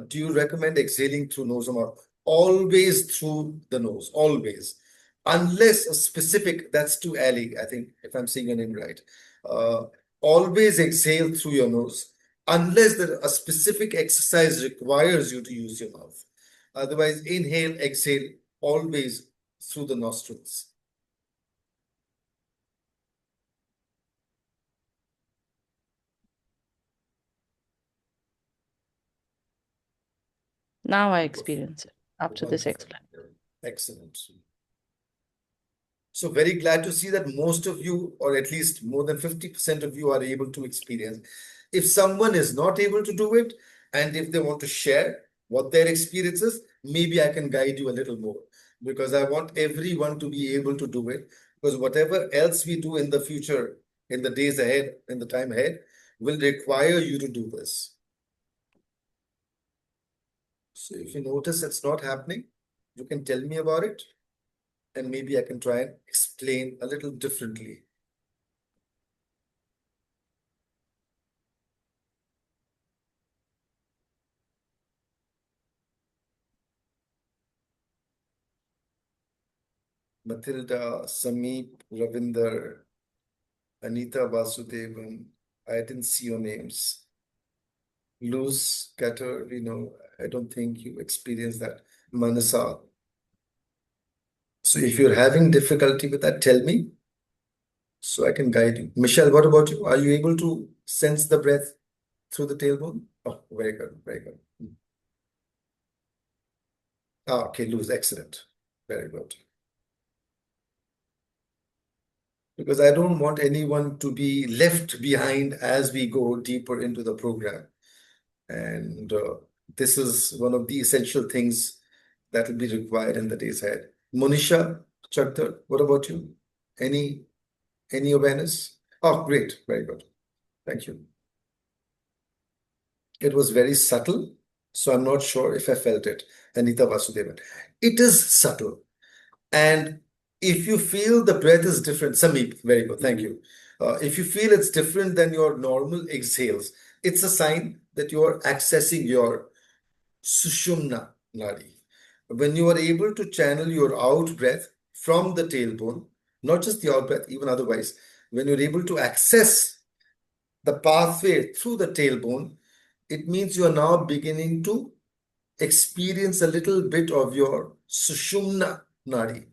Do you recommend exhaling through nose or mouth? Always through the nose, always. Unless a specific, that's to Ali, I think, if I'm saying your name right. Always exhale through your nose, unless a specific exercise requires you to use your mouth. Otherwise, inhale, exhale, always through the nostrils. Now I experience it after this Wonderful. exhale. Excellent. So very glad to see that most of you, or at least more than 50% of you, are able to experience. If someone is not able to do it, and if they want to share what their experience is, maybe I can guide you a little more, because I want everyone to be able to do it. Because whatever else we do in the future, in the days ahead, in the time ahead, will require you to do this. So if you notice it's not happening, you can tell me about it, and maybe I can try and explain a little differently. Matilda, Sameep, Ravinder, Anita Vasudevan. I didn't see your names. loose gutter, I don't think you experience that. Manasa. So if you're having difficulty with that, tell me so I can guide you. Michelle, what about you? Are you able to sense the breath through the tailbone? Oh, very good, very good. Okay, loose, excellent. Very good. Because I don't want anyone to be left behind as we go deeper into the program. And this is one of the essential things that will be required in the days ahead. Monisha, Chakdar, what about you? Any awareness? Oh, great. Very good. Thank you. It was very subtle, so I'm not sure if I felt it. Anita Vasudevan. It is subtle. And if you feel the breath is different, Sameep, very good. Thank you. If you feel it's different than your normal exhales, it's a sign that you are accessing your Sushumna Nadi. When you are able to channel your out breath from the tailbone, not just the out breath, even otherwise, when you're able to access the pathway through the tailbone, it means you are now beginning to experience a little bit of your Sushumna Nadi.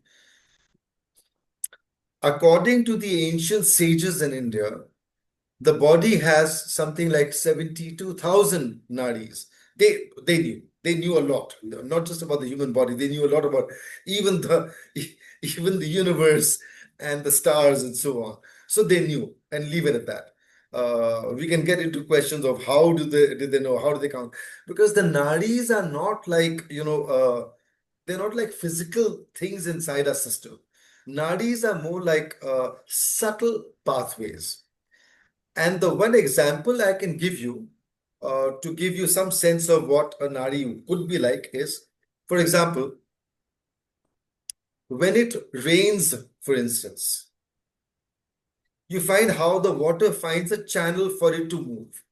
According to the ancient sages in India, the body has something like 72,000 nadis. They knew a lot, not just about the human body. They knew a lot about even the universe and the stars and so on. So they knew, and leave it at that. We can get into questions of how did they know, how do they count? Because the nadis are not like they're not like physical things inside our system. Nadis are more like subtle pathways. And the one example I can give you to give you some sense of what a nadi could be like is, for example, when it rains, for instance, you find how the water finds a channel for it to move.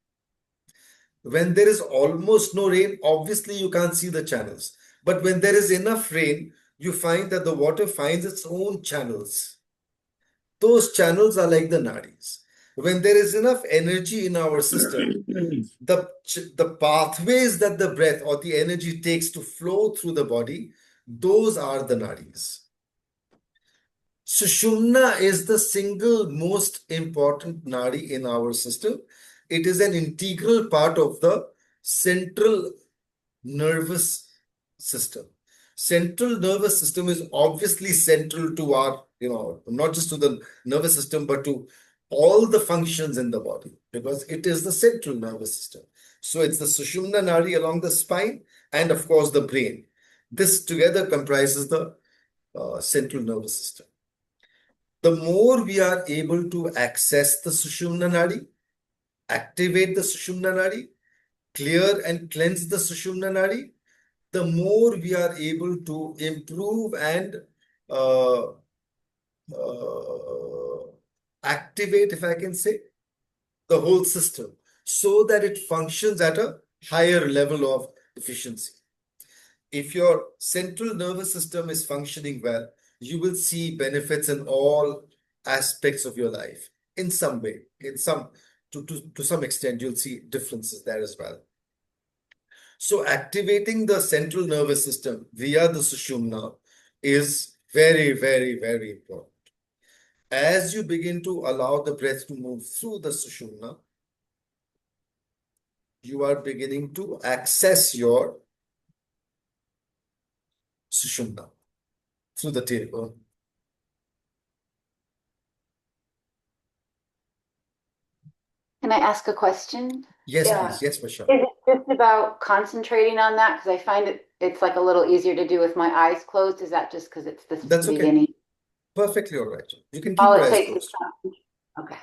When there is almost no rain, obviously you can't see the channels. But when there is enough rain, you find that the water finds its own channels. Those channels are like the nadis. When there is enough energy in our system, the pathways that the breath or the energy takes to flow through the body, those are the nadis. Sushumna is the single most important nadi in our system. It is an integral part of the central nervous system. Central nervous system is obviously central to our, not just to the nervous system, but to all the functions in the body, because it is the central nervous system. So it's the Sushumna Nadi along the spine and, of course, the brain. This together comprises the central nervous system. The more we are able to access the Sushumna Nadi, activate the Sushumna Nadi, clear and cleanse the Sushumna Nadi, the more we are able to improve and activate, if I can say, the whole system so that it functions at a higher level of efficiency. If your central nervous system is functioning well, you will see benefits in all aspects of your life in some way. To some extent, you'll see differences there as well. So activating the central nervous system via the Sushumna is very, very, very important. As you begin to allow the breath to move through the Sushumna, you are beginning to access your Sushumna through the tailbone. Can I ask a question? Yes, Yeah. please. Yes, Michelle. Is it just about concentrating on that? Because I find it's like a little easier to do with my eyes closed. Is that just because it's the That's okay. beginning? Perfectly all right. You can keep All your it eyes takes is closed. okay.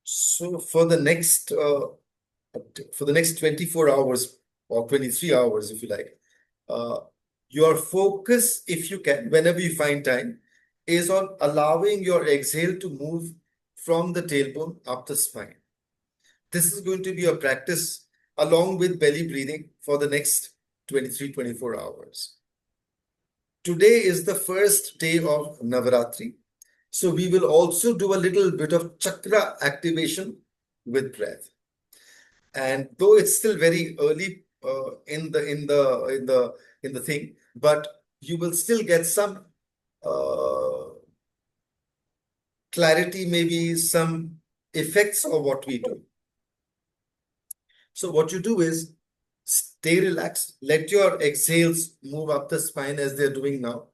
So for the next 24 hours or 23 hours, if you like, your focus, if you can, whenever you find time, is on allowing your exhale to move from the tailbone up the spine. This is going to be a practice along with belly breathing for the next 23, 24 hours. today is the first day of Navaratri. So we will also do a little bit of chakra activation with breath. And though it's still very early in the thing, but you will still get some clarity, maybe some effects of what we do. So what you do is stay relaxed, let your exhales move up the spine as they're doing now.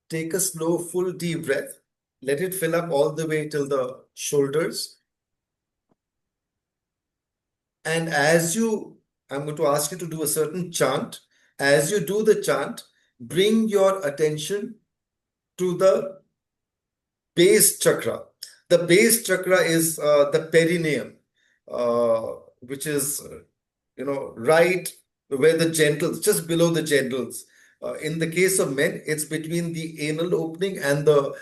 Take a slow, full, deep breath. Let it fill up all the way till the shoulders. And I'm going to ask you to do a certain chant. As you do the chant, bring your attention to the base chakra. The base chakra is the perineum, which is, right where the genitals, just below the genitals. In the case of men, it's between the anal opening and the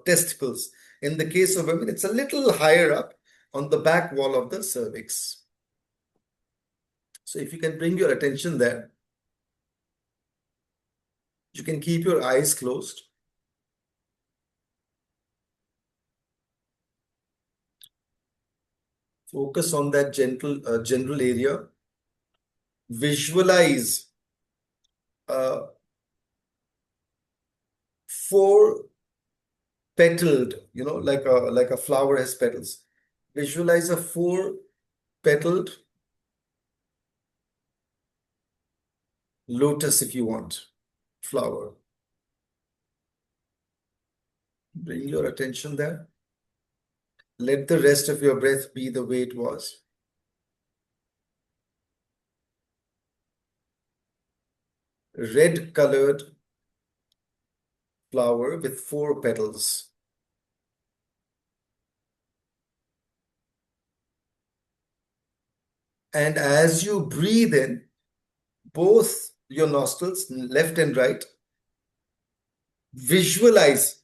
testicles. In the case of women, it's a little higher up on the back wall of the cervix. So if you can bring your attention there, you can keep your eyes closed. Focus on that general area. Visualize four petaled, like a flower has petals. Visualize a four petaled lotus, if you want, flower. Bring your attention there. Let the rest of your breath be the way it was. Red colored flower with four petals. And as you breathe in, both your nostrils, left and right, visualize,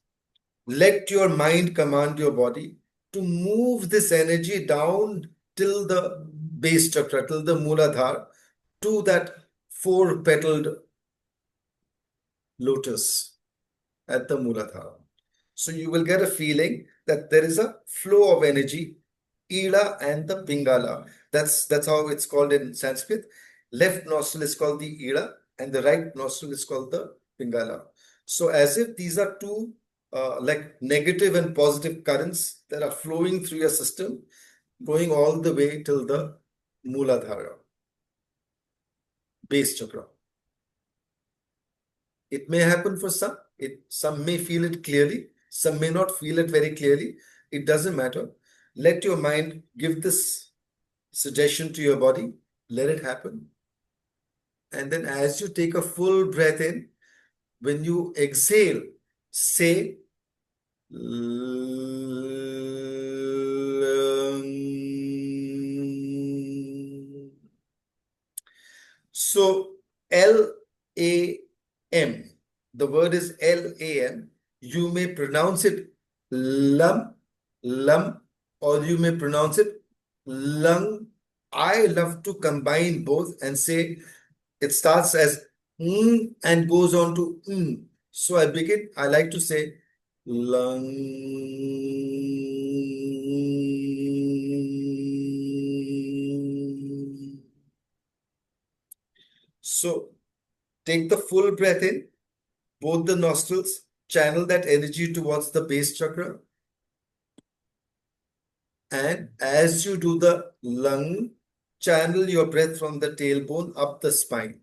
let your mind command your body to move this energy down till the base chakra, till the Mooladhara, to that four-petaled lotus at the Mooladhara. So you will get a feeling that there is a flow of energy, Ila and the Pingala. That's how it's called in Sanskrit. Left nostril is called the Ila and the right nostril is called the Pingala. So as if these are two like negative and positive currents that are flowing through your system, going all the way till the Mooladhara, base chakra. It may happen for some. Some may feel it clearly. Some may not feel it very clearly. It doesn't matter. Let your mind give this suggestion to your body. Let it happen. And then as you take a full breath in, when you exhale, say so L-A-M. The word is L-A-M. You may pronounce it lum, lum, or you may pronounce it lung. I love to combine both and say it starts as and goes on to So I like to say lung. So take the full breath in, both the nostrils, channel that energy towards the base chakra. And as you do the lung, channel your breath from the tailbone up the spine.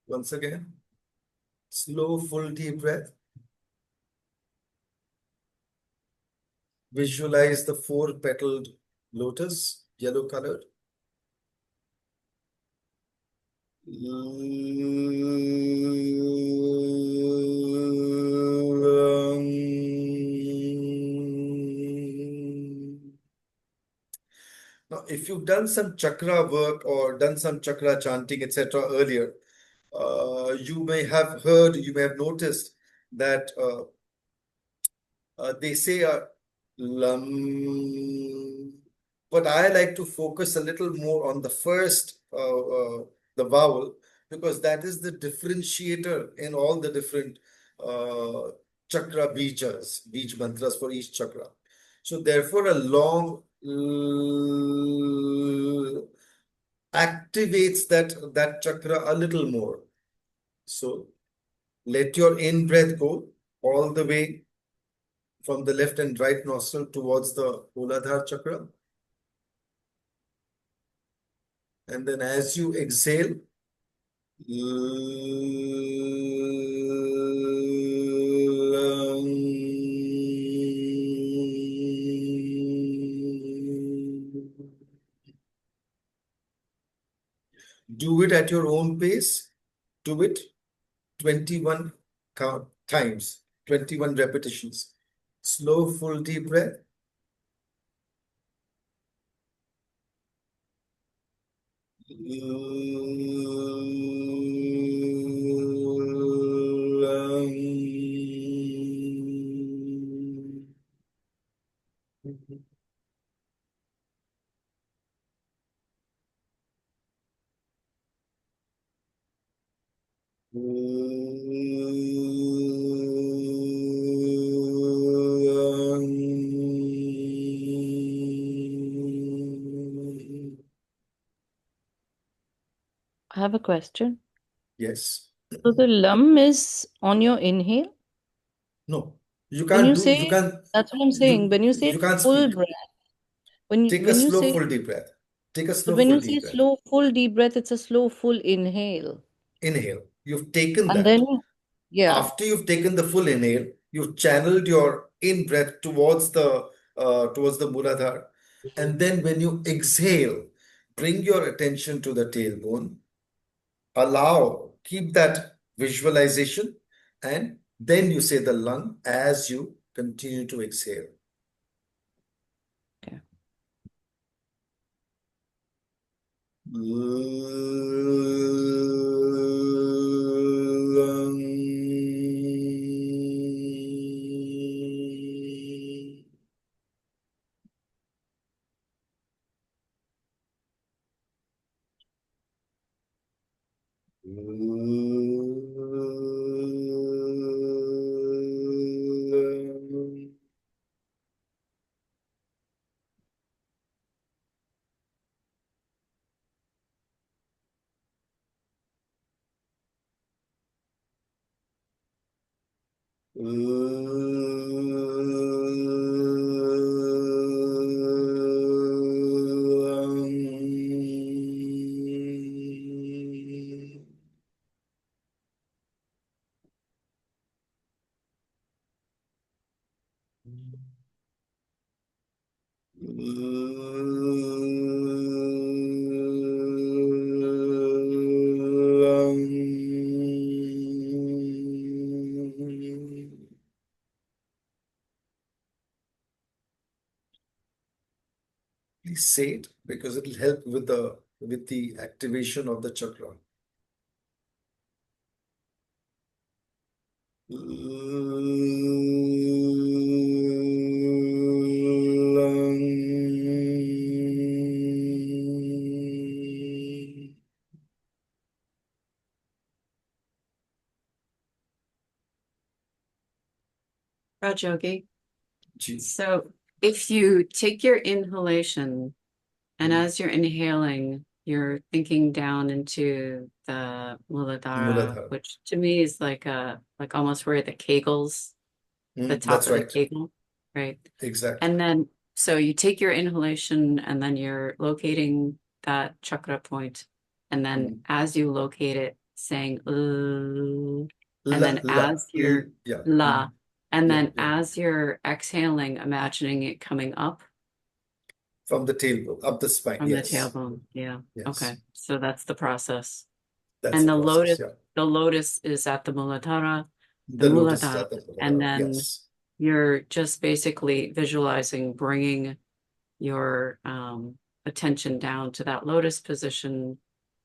Once again, slow, full, deep breath. Visualize the four-petaled lotus, yellow colored. Now, if you've done some chakra work or done some chakra chanting, etc. earlier, you may have heard, you may have noticed that they say lam, but I like to focus a little more on the first, the vowel, because that is the differentiator in all the different chakra bijas, bij mantras for each chakra. So therefore, a long l activates that chakra a little more. So let your in breath go all the way from the left and right nostril towards the Muladhara chakra. And then as you exhale, do it at your own pace. Do it 21 times, 21 repetitions. Slow, full, deep breath. I have a question. Yes. So the lum is on your inhale? No, you When you can't do, you say, can't, that's what I'm saying. When you say you can't full speak. breath, when you, Take a when you slow, say, full, deep breath. Take a but slow, when full, you say deep breath. slow, full deep breath, it's a slow, full inhale. Inhale. You've taken And that. then, yeah, After you've taken the full inhale, you've channeled your in breath towards the Muladhara. And then when you exhale, bring your attention to the tailbone. Keep that visualization, and then you say the lung as you continue to exhale. okay. Please say it because it will help with the activation of the chakra. Rajogi. Ji. So if you take your inhalation and Mm. as you're inhaling, you're thinking down into the Muladhara, Muladhara. which to me is like almost where the Kegels, the top That's of the right. Kegel, right? Exactly. And then so you take your inhalation and then you're locating that chakra point, and then as you locate it, saying and La, then la, as you're yeah. la, and Yeah, then yeah. as you're exhaling, imagining it coming up From the tailbone, up the spine. from the Yes. tailbone. Yeah. Yes. Okay. So that's the process. That's And the process. Yeah. the lotus is at the Muladhara, The lotus is at the and Muladhara. then Yes. you're just basically visualizing bringing your attention down to that lotus position,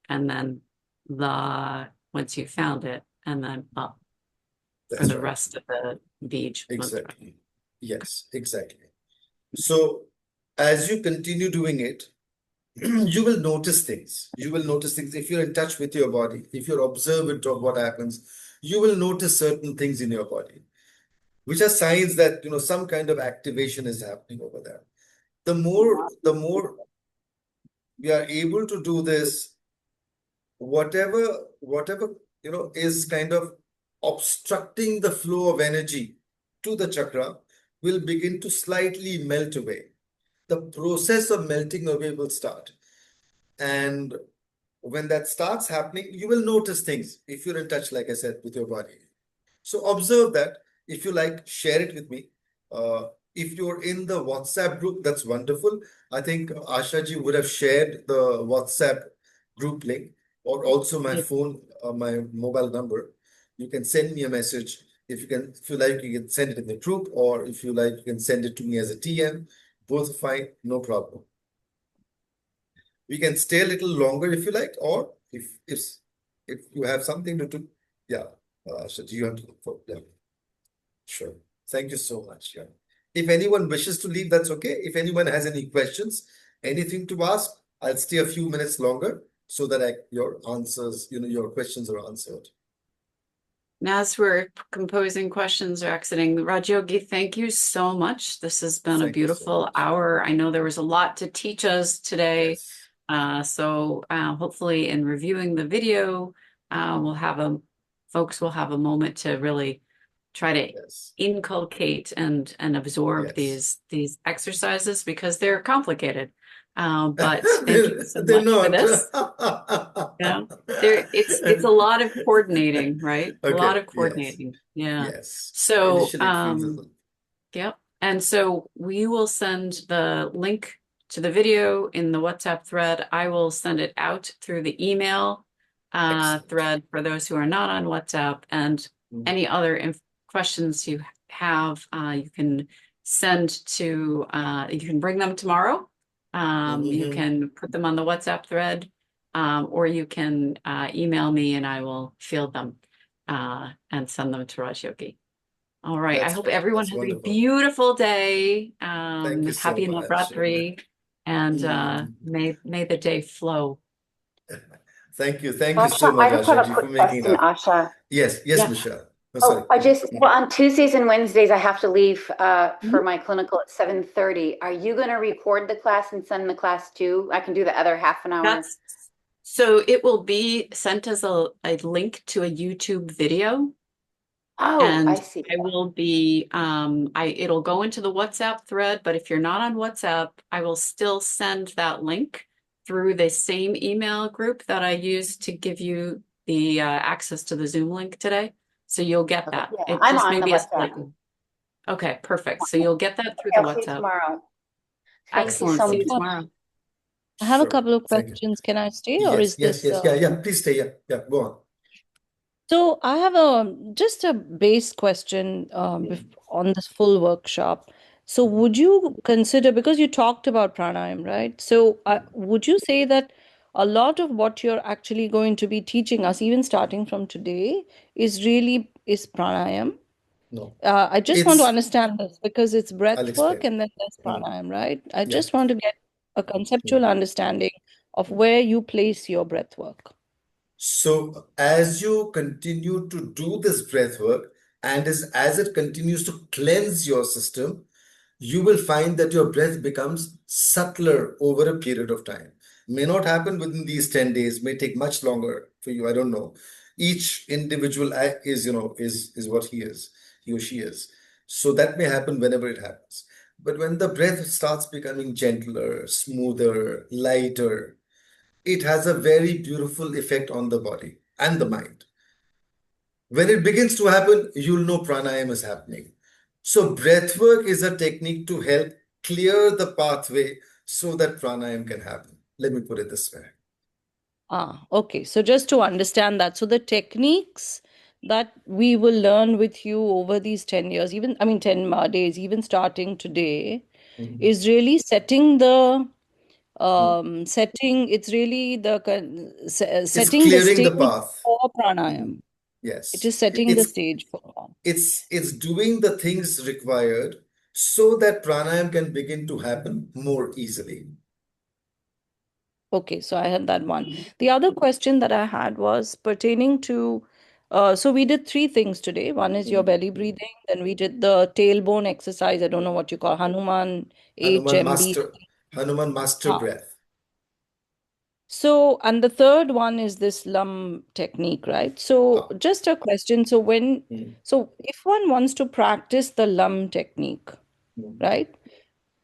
and then once you found it, and then up for That's the right. rest of the beach mantra. Exactly. Yes, exactly. So as you continue doing it, you will notice things. You will notice things if you're in touch with your body, if you're observant of what happens, you will notice certain things in your body, which are signs that some kind of activation is happening over there. The more we are able to do this, whatever is kind of obstructing the flow of energy to the chakra will begin to slightly melt away. The process of melting away will start. And when that starts happening, you will notice things if you're in touch, like I said, with your body. So observe that. If you like, share it with me. If you're in the WhatsApp group, that's wonderful. I think Asha ji would have shared the WhatsApp group link, or also my Yep. phone, my mobile number. You can send me a message. If you like, you can send it in the group, or if you like, you can send it to me as a TM. Both fine, no problem. We can stay a little longer if you like, or if you have something to do. Yeah, so do you have to look for? Yeah, sure. Thank you so much. Yeah. If anyone wishes to leave, that's okay. If anyone has any questions, anything to ask, I'll stay a few minutes longer so that your answers, your questions are answered. Now, as we're composing questions or exiting, Rajyogi, thank you so much. This has been a Thank you so beautiful much. hour. I know there was a lot to teach us today. Yes. So hopefully in reviewing the video, folks will have a moment to really try to Yes. inculcate and absorb Yes. these exercises, because they're complicated. But thank you so They're much for not. this. Yeah, it's a lot of coordinating, right? A lot Okay. of Yes. coordinating. Yeah. Yes. So, Initially, it feels a little. yep. And so we will send the link to the video in the WhatsApp thread. I will send it out through the email Excellent. thread for those who are not on WhatsApp, and Mhm. any other questions you have, you can you can bring them tomorrow. You Mhm. can put them on the WhatsApp thread, or you can email me and I will field them and send them to Rajyogi. All right. I That's hope fine. everyone That's has a wonderful. beautiful day. Thank you so Happy much. Navaratri, and Mm. may the day flow. Thank you. Thank you Asha, so much, I just have Asha a ji, for quick making it question, up. Asha. Yes. Yes, Yeah. Michelle. Oh, sorry. Oh, well, on Tuesdays and Wednesdays, I have to leave for Mhm. my clinical at 7:30. Are you going to record the class and send the class too? I can do the other half an hour. So it will be sent as a link to a YouTube video. Oh, And I see. I will be, it'll go into the WhatsApp thread, but if you're not on WhatsApp, I will still send that link through the same email group that I used to give you the access to the Zoom link today. So you'll get Okay. that. Yeah, It I'm just on may the be a WhatsApp. slightly. Okay, perfect. So you'll get that through Okay, the I'll see you WhatsApp. tomorrow. Thank you Excellent. so See you much. tomorrow. I have a Sure. couple of Thank you. questions. Can I stay, or Yes. is Yes. this Yes. Yeah. Yeah. Please stay. Yeah. Yeah. Go on. So I have just a base question on this full workshop. So would you consider, because you talked about pranayam, right? So would you say that a lot of what you're actually going to be teaching us, even starting from today, is pranayam? No, I just want to it's. understand this because it's breath I'll work explain. and then there's Mm. pranayam, right? I Yeah. just want to get a conceptual understanding of where you place your breath work. So as you continue to do this breath work, and as it continues to cleanse your system, you will find that your breath becomes subtler over a period of time. May not happen within these 10 days, may take much longer for you. I don't know. Each individual is what he or she is. So that may happen whenever it happens. But when the breath starts becoming gentler, smoother, lighter, it has a very beautiful effect on the body and the mind. When it begins to happen, you'll know pranayama is happening. So breathwork is a technique to help clear the pathway so that pranayama can happen. Let me put it this way. Okay. So just to understand that, so the techniques that we will learn with you over these 10 years, even, I mean, 10 days, even starting today, Mhm. is really setting the setting. It's really It's setting the clearing the stage path. for pranayam. It Yes. is setting the stage for. It's doing the things required so that pranayam can begin to happen more easily. Okay, so I had that one. The other question that I had was pertaining to, so we did three things today. One is your belly breathing, then we did the tailbone exercise. I don't know what you call Hanuman Hanuman HMB. master, Hanuman master Ah. breath. So, and the third one is this lum technique, right? So, just a question. So, so if one wants to practice the lum technique, right?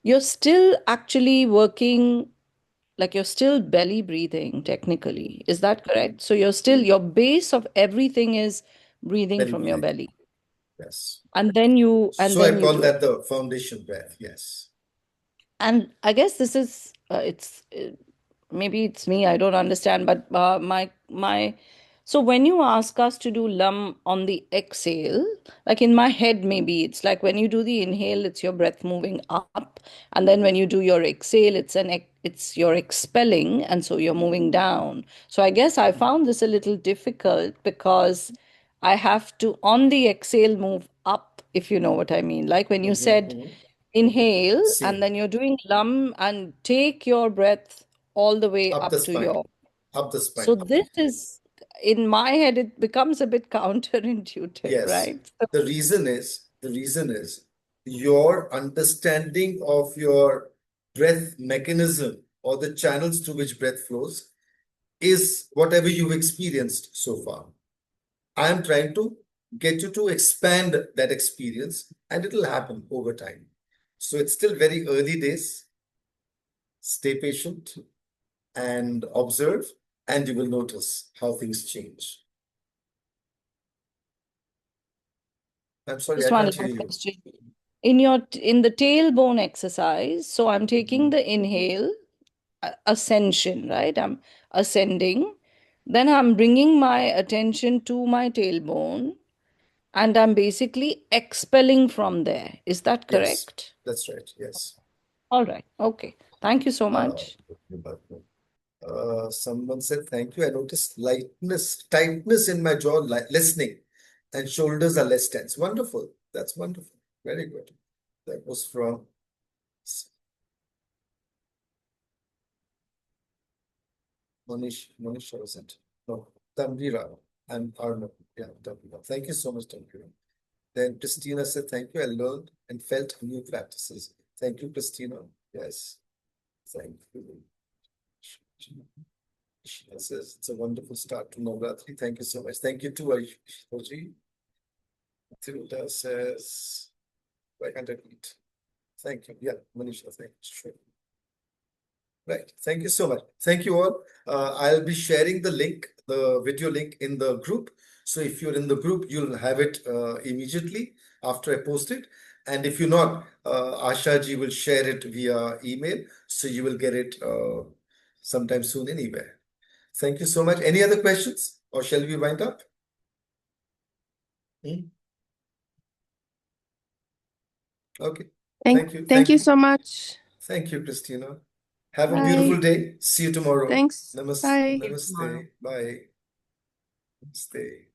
You're still actually working, like you're still belly breathing technically. Is that correct? So you're still, your base of everything is breathing Belly from your breathing. belly. Yes. And then you So I call do that it. the foundation breath. Yes. And I guess this is maybe it's me, I don't understand, but my so when you ask us to do lum on the exhale, like in my head, maybe it's like when you do the inhale, it's your breath moving up, and then when you do your exhale, it's your expelling, and so you're moving down. So I guess I found this a little difficult because I have to on the exhale move up, if you know what I mean. Like when you said inhale and Same. then you're doing lum and take your breath all the way Up the up to spine. your. Up the So spine. this is in my head, it becomes a bit counterintuitive, Yes. right? So, The reason is your understanding of your breath mechanism or the channels through which breath flows is whatever you've experienced so far. I am trying to get you to expand that experience, and it'll happen over time. So it's still very early days. Stay patient and observe, and you will notice how things change. I'm sorry, just I one can't hear last you. question. In the tailbone exercise, so I'm taking the inhale, ascension, right? I'm ascending. Then I'm bringing my attention to my tailbone and I'm basically expelling from there. Is that Yes, correct? that's right. Yes. All right. Okay. Thank you so much. Someone said, thank you. I noticed tightness in my jaw, listening, and shoulders are less tense. Wonderful. That's wonderful. Very good. That was from Monish, was it? No, Tanvira and Arnav. Yeah, Tanvira. Thank you so much, Tanvira. Then Christina said, thank you. I learned and felt new practices. Thank you, Christina. Yes. Thank you. She says it's a wonderful start to Navaratri. Thank you so much. Thank you too, Ayushi. Tilda says, why can't I read? Thank you. Yeah, Manisha, thank you. Sure. Right. Thank you so much. Thank you all. I'll be sharing the link, the video link in the group. So if you're in the group, you'll have it immediately after I post it. And if you're not, Asha ji will share it via email. So you will get it sometime soon anywhere. Thank you so much. Any other questions or shall we wind up? Okay. Thank you. Thank you so much. Thank you, Christina. Have a Bye. beautiful day. See you tomorrow. Thanks. Namaste. Bye. Namaste. Bye. Namaste.